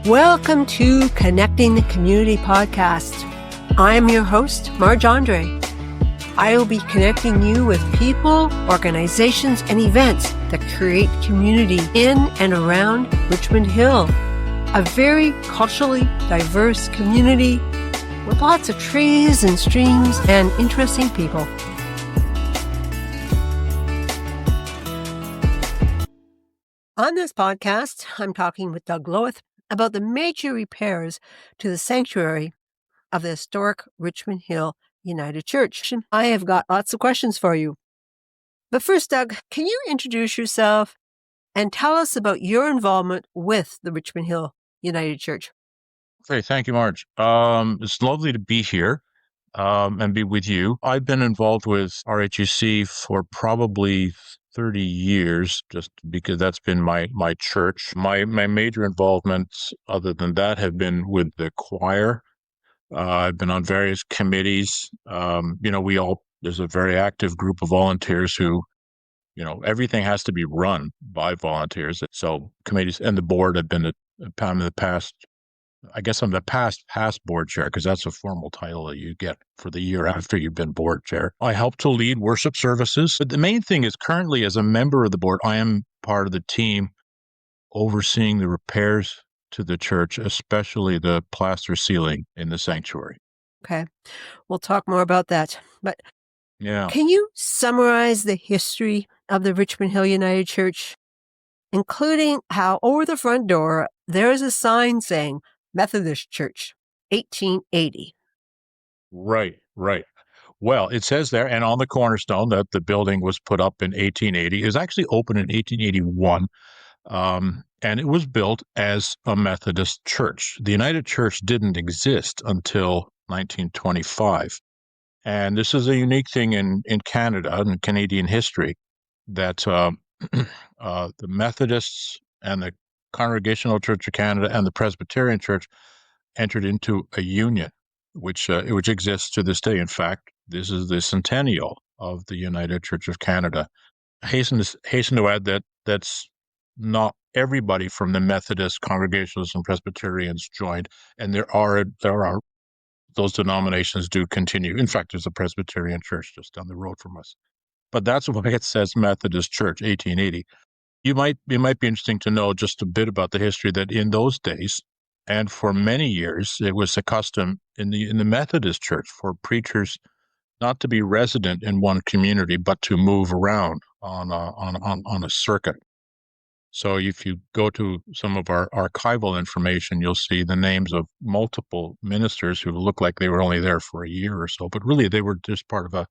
Welcome to Connecting the Community podcast. I am your host, Marj Andre. I will be connecting you with people, organizations, and events that create community in and around Richmond Hill, a very culturally diverse community with lots of trees and streams and interesting people. On this podcast, I'm talking with Doug Loweth about the major repairs to the sanctuary of the historic Richmond Hill United Church. I have got lots of questions for you. But first, Doug, can you introduce yourself and tell us about your involvement with the Richmond Hill United Church? Okay, thank you, Marj. It's lovely to be here and be with you. I've been involved with RHUC for probably 30 years, just because that's been my church. My major involvements, other than that, have been with the choir. I've been on various committees. There's a very active group of volunteers who, everything has to be run by volunteers. So committees and the board have been in the past. I guess I'm the past board chair, because that's a formal title that you get for the year after you've been board chair. I help to lead worship services. But the main thing is, currently, as a member of the board, I am part of the team overseeing the repairs to the church, especially the plaster ceiling in the sanctuary. Okay, we'll talk more about that. But yeah, can you summarize the history of the Richmond Hill United Church, including how over the front door there is a sign saying Methodist Church, 1880. Right. Well, it says there, and on the cornerstone, that the building was put up in 1880. It was actually opened in 1881, and it was built as a Methodist church. The United Church didn't exist until 1925. And this is a unique thing in Canada and Canadian history, that the Methodists and the Congregational Church of Canada and the Presbyterian Church entered into a union, which exists to this day. In fact, this is the centennial of the United Church of Canada. Hasten to add that that's not everybody from the Methodists, Congregationalists, and Presbyterians joined, and there are those denominations do continue. In fact, there's a Presbyterian church just down the road from us. But that's why it says Methodist Church, 1880. It might be interesting to know just a bit about the history, that in those days, and for many years, it was a custom in the Methodist Church for preachers not to be resident in one community, but to move around on a circuit. So if you go to some of our archival information, you'll see the names of multiple ministers who look like they were only there for a year or so, but really they were just part of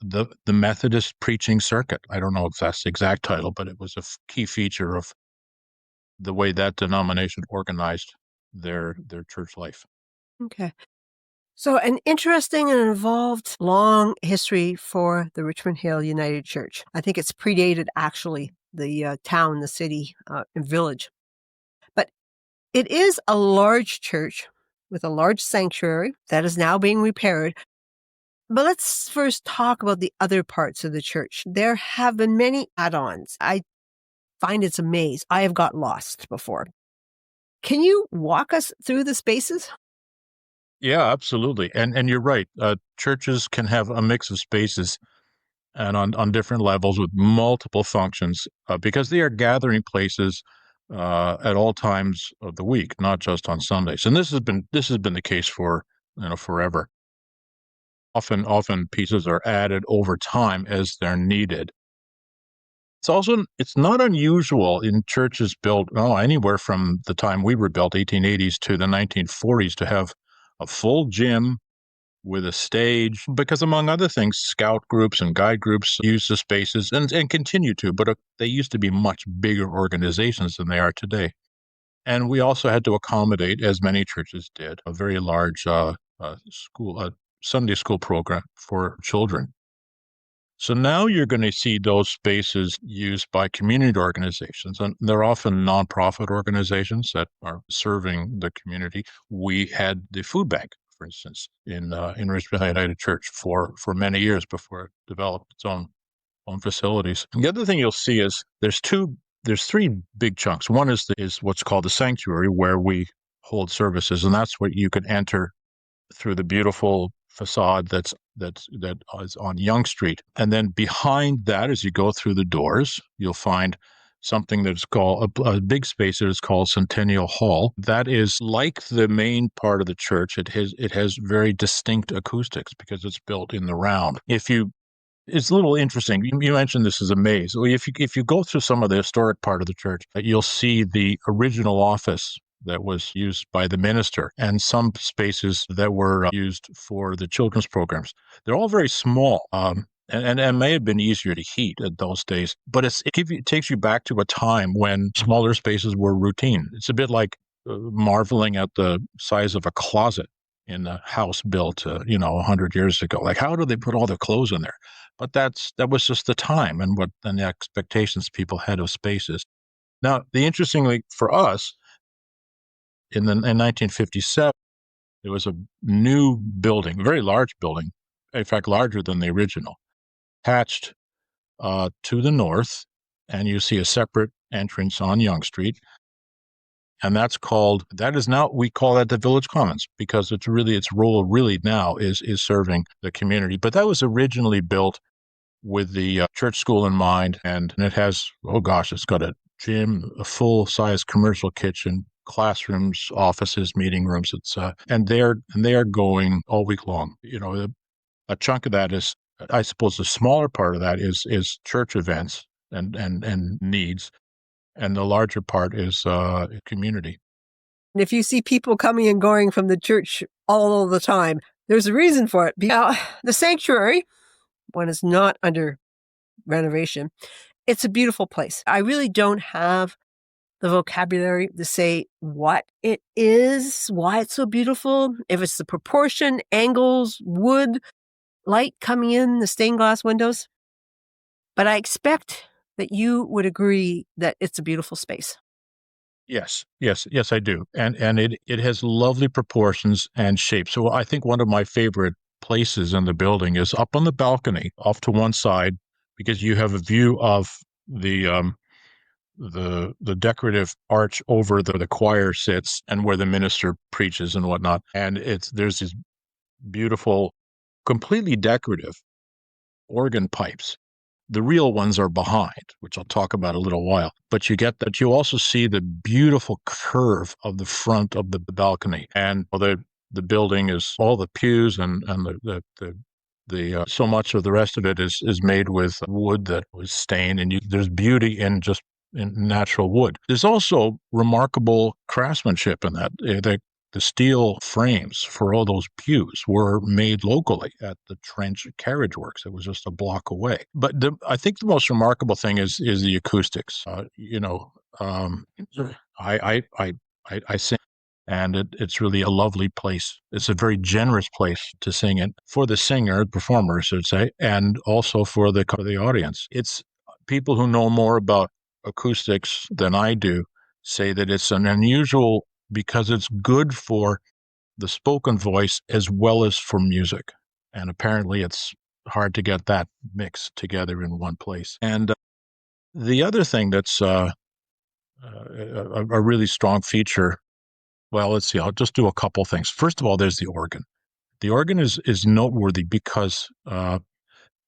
the Methodist preaching circuit. I don't know if that's the exact title, but it was a key feature of the way that denomination organized their church life. Okay. So an interesting and involved long history for the Richmond Hill United Church. I think it's predated, actually, the town, the city, and village. But it is a large church with a large sanctuary that is now being repaired. But let's first talk about the other parts of the church. There have been many add-ons. I find it's a maze. I have got lost before. Can you walk us through the spaces? Yeah, absolutely. And you're right. Churches can have a mix of spaces and on different levels with multiple functions, because they are gathering places at all times of the week, not just on Sundays. And this has been the case for forever. Often pieces are added over time as they're needed. It's not unusual in churches built anywhere from the time we were built, 1880s, to the 1940s, to have a full gym with a stage, because among other things, scout groups and guide groups use the spaces and continue to, but they used to be much bigger organizations than they are today. And we also had to accommodate, as many churches did, a very large Sunday school program for children. So now you're going to see those spaces used by community organizations, and they're often nonprofit organizations that are serving the community. We had the food bank, for instance, in Richmond Hill United Church for many years before it developed its own facilities. And the other thing you'll see is there's two there's three big chunks. One is what's called the sanctuary, where we hold services, and that's what you can enter through the beautiful facade that is on Yonge Street. And then behind that, as you go through the doors, you'll find something that's called a big space that is called Centennial Hall. That is like the main part of the church. It has very distinct acoustics because it's built in the round. It's a little interesting. You mentioned this is a maze. Well, if you go through some of the historic part of the church, you'll see the original office that was used by the minister and some spaces that were used for the children's programs. They're all very small. And may have been easier to heat at those days, but it takes you back to a time when smaller spaces were routine. It's a bit like marveling at the size of a closet in a house built, 100 years ago. Like, how do they put all their clothes in there? But that was just the time and the expectations people had of spaces. Now, the interestingly for us, in 1957, there was a new building, a very large building, in fact, larger than the original, attached to the north, and you see a separate entrance on Yonge Street. And that is now, we call that the Village Commons, because its role really now is serving the community. But that was originally built with the church school in mind, and it has, oh gosh, it's got a gym, a full-size commercial kitchen, classrooms, offices, meeting rooms. And they are going all week long. A chunk of that is, I suppose, the smaller part of that is church events and needs, and the larger part is community. And if you see people coming and going from the church all the time, there's a reason for it. Now, the sanctuary, when it's not under renovation, it's a beautiful place. I really don't have the vocabulary to say what it is, why it's so beautiful, if it's the proportion, angles, wood, light coming in, the stained glass windows. But I expect that you would agree that it's a beautiful space. Yes, I do. And it has lovely proportions and shapes. So I think one of my favorite places in the building is up on the balcony, off to one side, because you have a view of the decorative arch over the choir sits and where the minister preaches and whatnot. And there's these beautiful, completely decorative organ pipes. The real ones are behind, which I'll talk about a little while. But you get that. You also see the beautiful curve of the front of the balcony, and the building is all the pews and the so much of the rest of it is made with wood that was stained, and there's beauty in natural wood. There's also remarkable craftsmanship in that. The steel frames for all those pews were made locally at the Trench Carriage Works. It was just a block away. But I think the most remarkable thing is the acoustics. I sing, and it's really a lovely place. It's a very generous place to sing in for the singer, performer, I should say, and also for the audience. It's people who know more about acoustics than I do say that it's an unusual, because it's good for the spoken voice as well as for music. And apparently it's hard to get that mixed together in one place. And the other thing that's a really strong feature, well, let's see, I'll just do a couple things. First of all, there's the organ. The organ is noteworthy because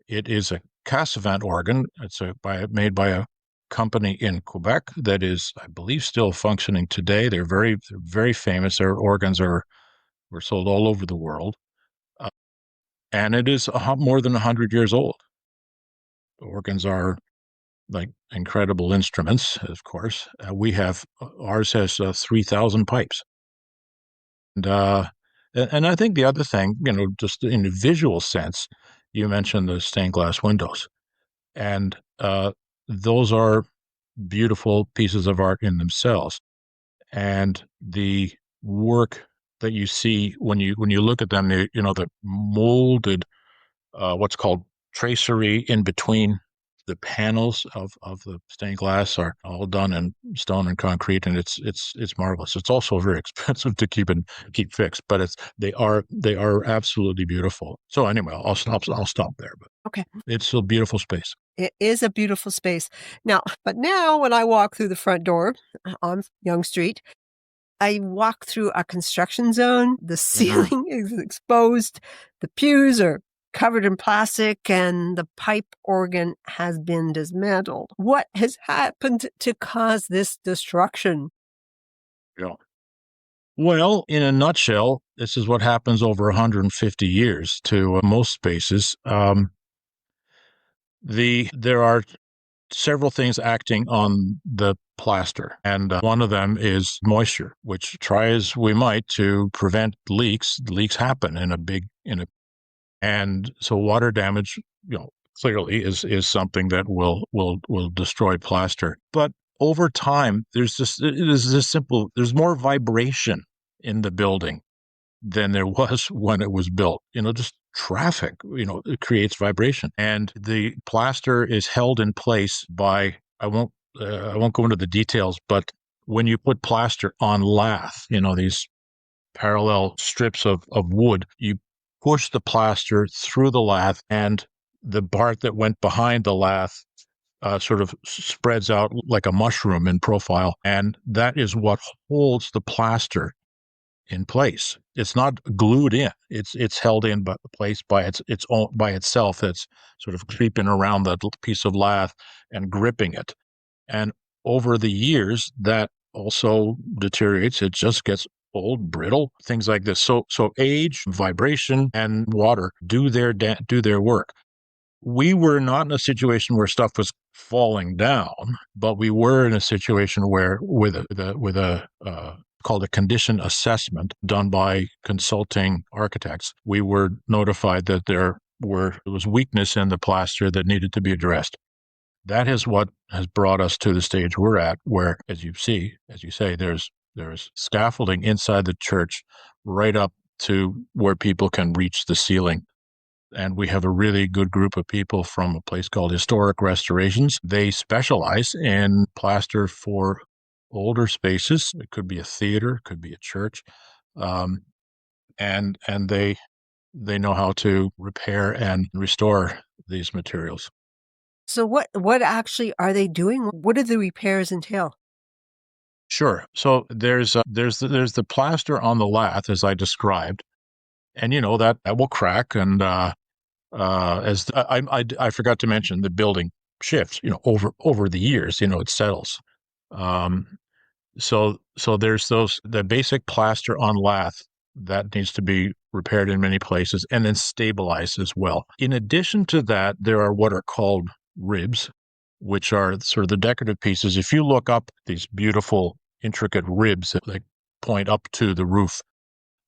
it is a Cassavant organ. It's made by a company in Quebec that is, I believe, still functioning today. They're very famous. Their organs were sold all over the world, and it is more than 100 years old. Organs are like incredible instruments, of course. Ours has 3,000 pipes, and I think the other thing, just in a visual sense, you mentioned the stained glass windows, and those are beautiful pieces of art in themselves. And the work that you see when you look at them, the molded, what's called tracery in between the panels of the stained glass are all done in stone and concrete, and it's marvelous. It's also very expensive to keep fixed, but they are absolutely beautiful. So anyway, I'll stop there. But Okay. it's a beautiful space. It is a beautiful space. Now when I walk through the front door on Yonge Street, I walk through a construction zone. The Mhm. ceiling is exposed. The pews are covered in plastic and the pipe organ has been dismantled. What has happened to cause this destruction? Yeah. Well, in a nutshell, this is what happens over 150 years to most spaces. There are several things acting on the plaster, and one of them is moisture. Which, try as we might to prevent leaks happen and so water damage, clearly is something that will destroy plaster. But over time, there's more vibration in the building than there was when it was built. Just traffic, it creates vibration. And the plaster is held in place by, I won't go into the details, but when you put plaster on lath, these parallel strips of wood, you push the plaster through the lath, and the part that went behind the lath sort of spreads out like a mushroom in profile. And that is what holds the plaster in place. It's not glued in. It's held in by place by its own by itself. That's sort of creeping around that piece of lath and gripping it. And over the years, that also deteriorates. It just gets old, brittle, things like this. So age, vibration, and water do their work. We were not in a situation where stuff was falling down, but we were in a situation where, with a called a condition assessment done by consulting architects, we were notified that there was weakness in the plaster that needed to be addressed. That is what has brought us to the stage we're at, where, as you say, there's scaffolding inside the church right up to where people can reach the ceiling. And we have a really good group of people from a place called Historic Restorations. They specialize in plaster for older spaces. It could be a theater, it could be a church, um, and they know how to repair and restore these materials. So what actually are they doing? What do the repairs entail? Sure. So there's the plaster on the lath as I described, and that will crack. And as I forgot to mention, the building shifts. Over the years, it settles. Um, so there's the basic plaster on lath that needs to be repaired in many places and then stabilized as well. In addition to that, there are what are called ribs, which are sort of the decorative pieces. If you look up these beautiful intricate ribs that like point up to the roof,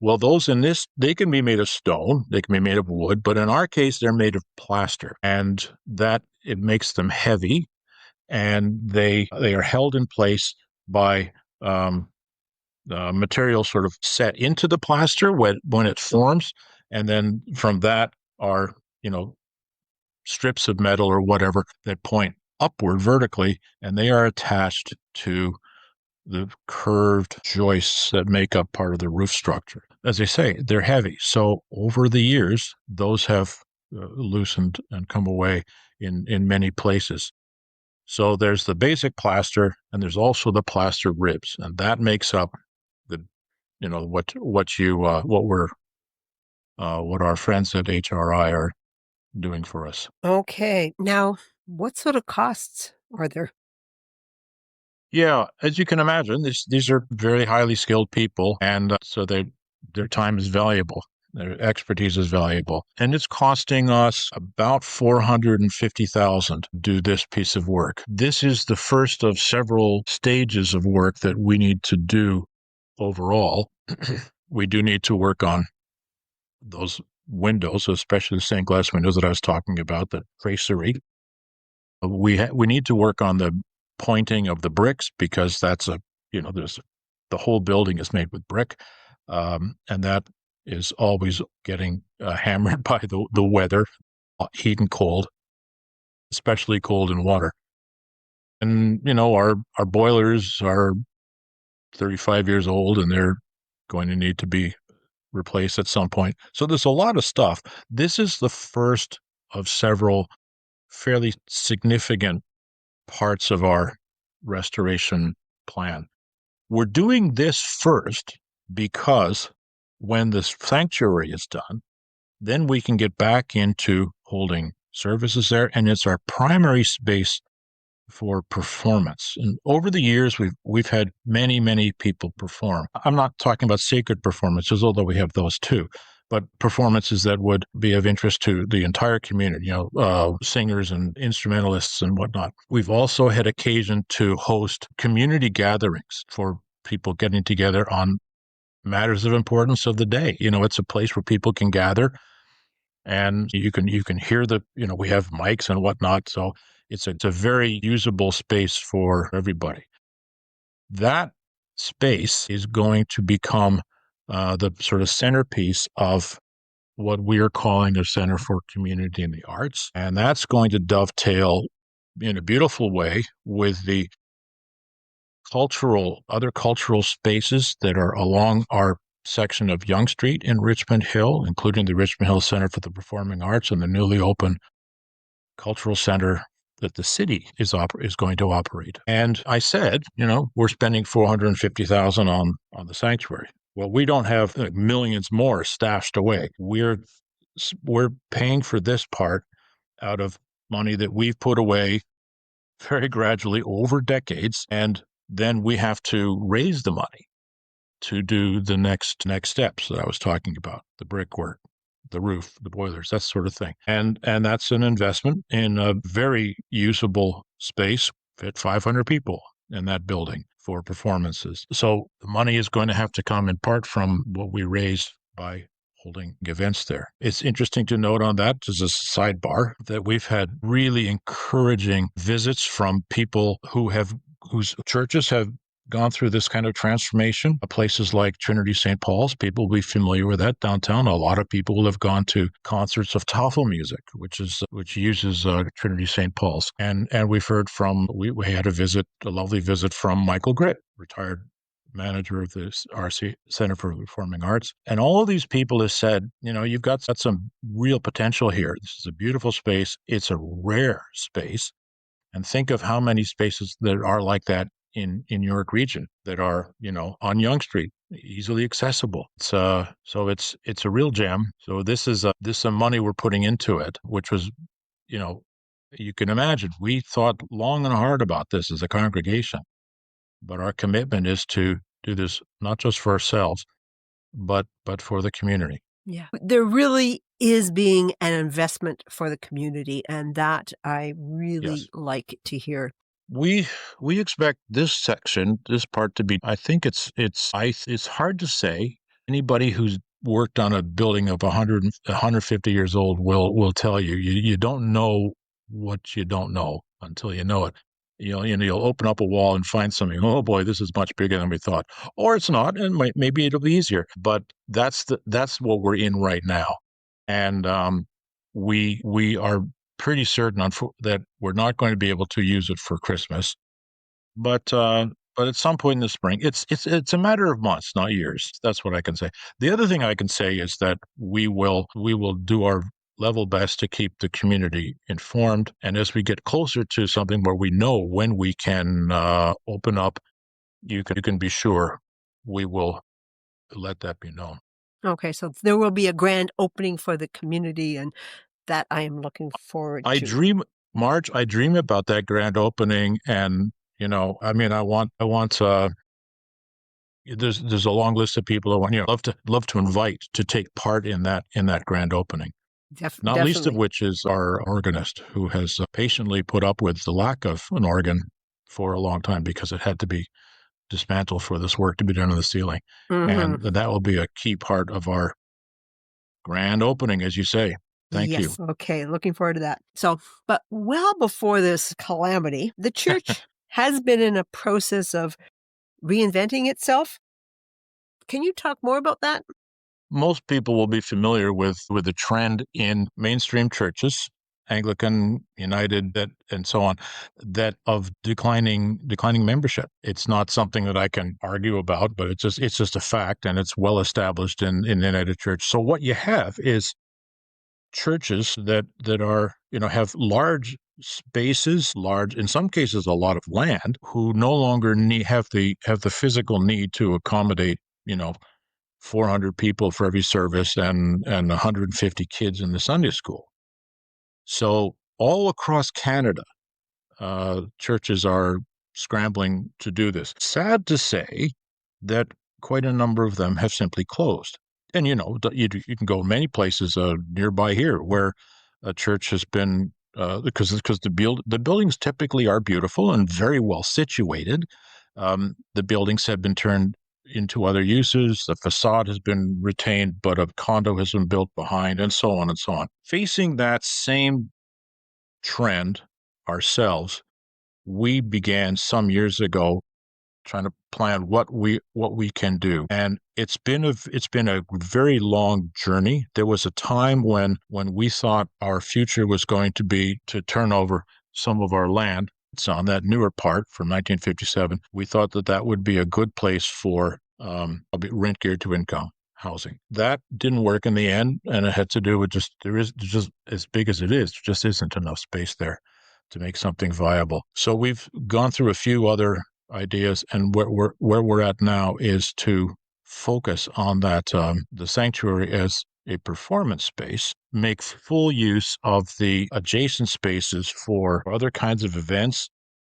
well, those in this, they can be made of stone, they can be made of wood, but in our case, they're made of plaster, and that it makes them heavy, and they are held in place by um, material sort of set into the plaster when it forms, and then from that are strips of metal or whatever that point upward vertically, and they are attached to the curved joists that make up part of the roof structure. As I say, they're heavy. So over the years, those have loosened and come away in many places. So there's the basic plaster, and there's also the plaster ribs, and that makes up the what our friends at HRI are doing for us. Okay. Now, what sort of costs are there? Yeah, as you can imagine, these are very highly skilled people, and so their time is valuable. Their expertise is valuable, and it's costing us about 450,000 to do this piece of work. This is the first of several stages of work that we need to do overall. We do need to work on those windows, especially the stained glass windows that I was talking about, the tracery. We need to work on the pointing of the bricks because that's there's the whole building is made with brick, and that is always getting hammered by the weather, heat and cold. especially cold in water. And, our boilers are 35 years old and they're going to need to be replaced at some point. So there's a lot of stuff. This is the first of several fairly significant parts of our restoration plan. We're doing this first because when the sanctuary is done, then we can get back into holding services there, and it's our primary space for performance. And over the years, we've had many people perform. I'm not talking about sacred performances, although we have those too, but performances that would be of interest to the entire community, singers and instrumentalists and whatnot. We've also had occasion to host community gatherings for people getting together on matters of importance of the day. It's a place where people can gather, and you can hear we have mics and whatnot, so it's a very usable space for everybody. That space is going to become the sort of centerpiece of what we are calling a Center for Community and the Arts, and that's going to dovetail in a beautiful way with the other cultural spaces that are along our section of Yonge Street in Richmond Hill, including the Richmond Hill Center for the Performing Arts and the newly opened cultural center that the city is going to operate. And I said, we're spending $450,000 on the sanctuary. Well, we don't have millions more stashed away. We're paying for this part out of money that we've put away very gradually over decades, and then we have to raise the money to do the next steps that I was talking about, the brickwork, the roof, the boilers, that sort of thing. And that's an investment in a very usable space, fit 500 people in that building for performances. So the money is going to have to come in part from what we raise by holding events there. It's interesting to note on that, as a sidebar, that we've had really encouraging visits from people whose churches have gone through this kind of transformation. Places like Trinity St. Paul's, people will be familiar with that downtown. A lot of people will have gone to concerts of Tafel music, which uses Trinity St. Paul's. And we've heard we had a lovely visit from Michael Gritt, retired manager of the RC Center for Performing Arts. And all of these people have said, you've got some real potential here. This is a beautiful space. It's a rare space. And think of how many spaces that are like that in York Region that are, on Yonge Street, easily accessible. So it's a real gem. So this is some money we're putting into it, which was, you can imagine, we thought long and hard about this as a congregation, but our commitment is to do this not just for ourselves, but for the community. Yeah. There really is being an investment for the community, and that I really like to hear. We expect this part to be, I think it's hard to say. Anybody who's worked on a building of 150 years old will tell you, you don't know what you don't know until you know it. You'll open up a wall and find something. Oh boy, this is much bigger than we thought, or it's not, and maybe it'll be easier. But that's what we're in right now, and we are pretty certain that we're not going to be able to use it for Christmas, but at some point in the spring, it's a matter of months, not years. That's what I can say. The other thing I can say is that we will do our level best to keep the community informed. And as we get closer to something where we know when we can open up, you can be sure we will let that be known. Okay, so there will be a grand opening for the community, and that I am looking forward to. Marj, I dream about that grand opening, and I want there's a long list of people I want love to invite to take part in that grand opening. Not least of which is our organist, who has patiently put up with the lack of an organ for a long time because it had to be dismantled for this work to be done on the ceiling. Mm-hmm. And that will be a key part of our grand opening, as you say. Thank you. Yes, okay, looking forward to that. So, but well before this calamity, the church has been in a process of reinventing itself. Can you talk more about that? Most people will be familiar with the trend in mainstream churches Anglican, United, that and so on, that of declining membership. It's not something that I can argue about, but it's just a fact, and it's well established in the United Church. So what you have is churches that are, have large spaces, large, in some cases a lot of land, who no longer have the physical need to accommodate, 400 people for every service and 150 kids in the Sunday school. So all across Canada, churches are scrambling to do this. Sad to say that quite a number of them have simply closed. And you can go many places nearby here where a church has been, because the buildings typically are beautiful and very well situated. The buildings have been turned into other uses. The facade has been retained, but a condo has been built behind, and so on and so on. Facing that same trend ourselves, we began some years ago trying to plan what we can do, and it's been a very long journey. There was a time when we thought our future was going to be to turn over some of our land. It's on that newer part from 1957. We thought that would be a good place for rent geared to income housing. That didn't work in the end, and it had to do with there's just as big as it is, there just isn't enough space there to make something viable. So we've gone through a few other ideas, and where we're at now is to focus on that, the sanctuary as a performance space, make full use of the adjacent spaces for other kinds of events,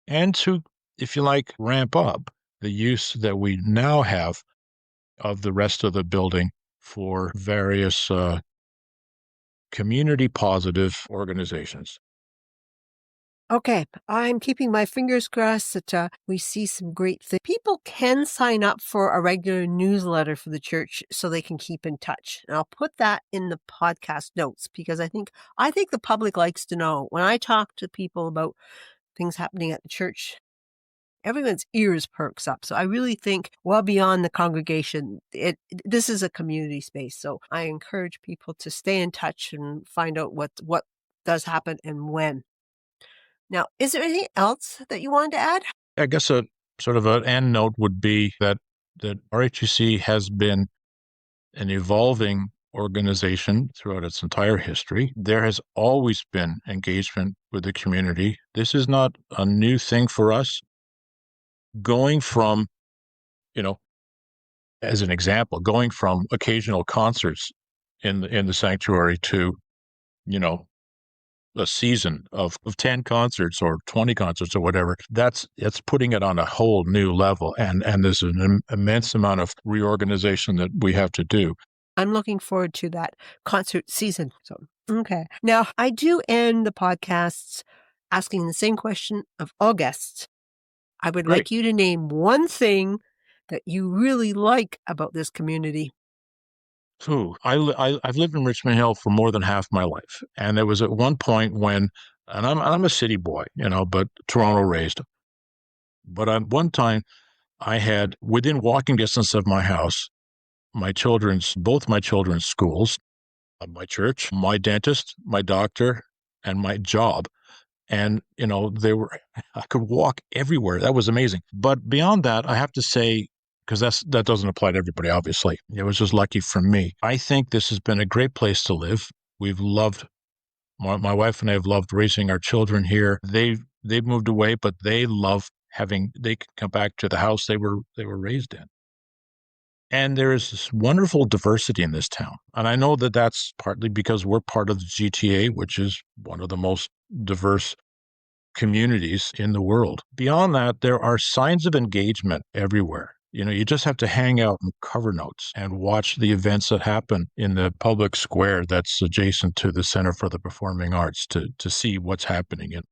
and to, if you like, ramp up the use that we now have of the rest of the building for various community positive organizations. Okay, I'm keeping my fingers crossed that we see some great things. People can sign up for a regular newsletter for the church so they can keep in touch. And I'll put that in the podcast notes because I think the public likes to know. When I talk to people about things happening at the church, everyone's ears perks up. So I really think well beyond the congregation, this is a community space. So I encourage people to stay in touch and find out what does happen and when. Now, is there anything else that you wanted to add? I guess a sort of an end note would be that RHUC has been an evolving organization throughout its entire history. There has always been engagement with the community. This is not a new thing for us. Going from, you know, as an example, going from occasional concerts in the sanctuary to, you know, a season of 10 concerts or 20 concerts or whatever, that's putting it on a whole new level. And there's an immense amount of reorganization that we have to do. I'm looking forward to that concert season. So, okay. Now, I do end the podcasts asking the same question of all guests. I would Great. like you to name one thing that you really like about this community. Ooh, I've lived in Richmond Hill for more than half my life. And there was at one point when, and I'm a city boy, but Toronto raised. But at one time, I had within walking distance of my house, both my children's schools, my church, my dentist, my doctor, and my job. And, I could walk everywhere. That was amazing. But beyond that, I have to say, because that doesn't apply to everybody, obviously. It was just lucky for me. I think this has been a great place to live. We've loved, my wife and I have loved raising our children here. They've moved away, but they love they can come back to the house they were raised in. And there is this wonderful diversity in this town. And I know that that's partly because we're part of the GTA, which is one of the most diverse communities in the world. Beyond that, there are signs of engagement everywhere. You just have to hang out and cover notes and watch the events that happen in the public square that's adjacent to the Center for the Performing Arts to see what's happening. And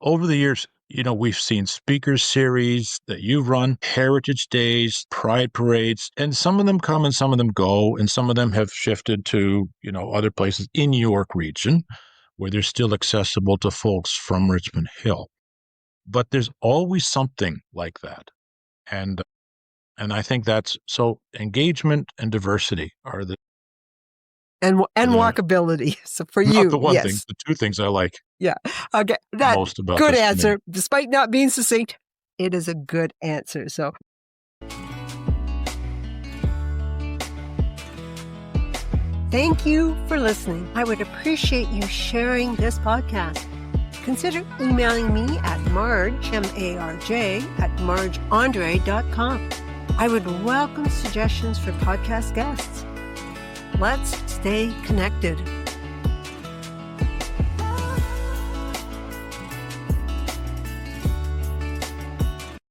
over the years, we've seen speaker series that you run, heritage days, pride parades, and some of them come and some of them go, and some of them have shifted to, other places in New York region where they're still accessible to folks from Richmond Hill. But there's always something like that. And I think that's so engagement and diversity are And Yeah. walkability. So for Not you, the one thing, yes. the two things I like Yeah. Okay. That most about good this answer. committee. Despite not being succinct, it is a good answer. So thank you for listening. I would appreciate you sharing this podcast. Consider emailing me at Marj, M-A-R-J, at marjandre.com. I would welcome suggestions for podcast guests. Let's stay connected.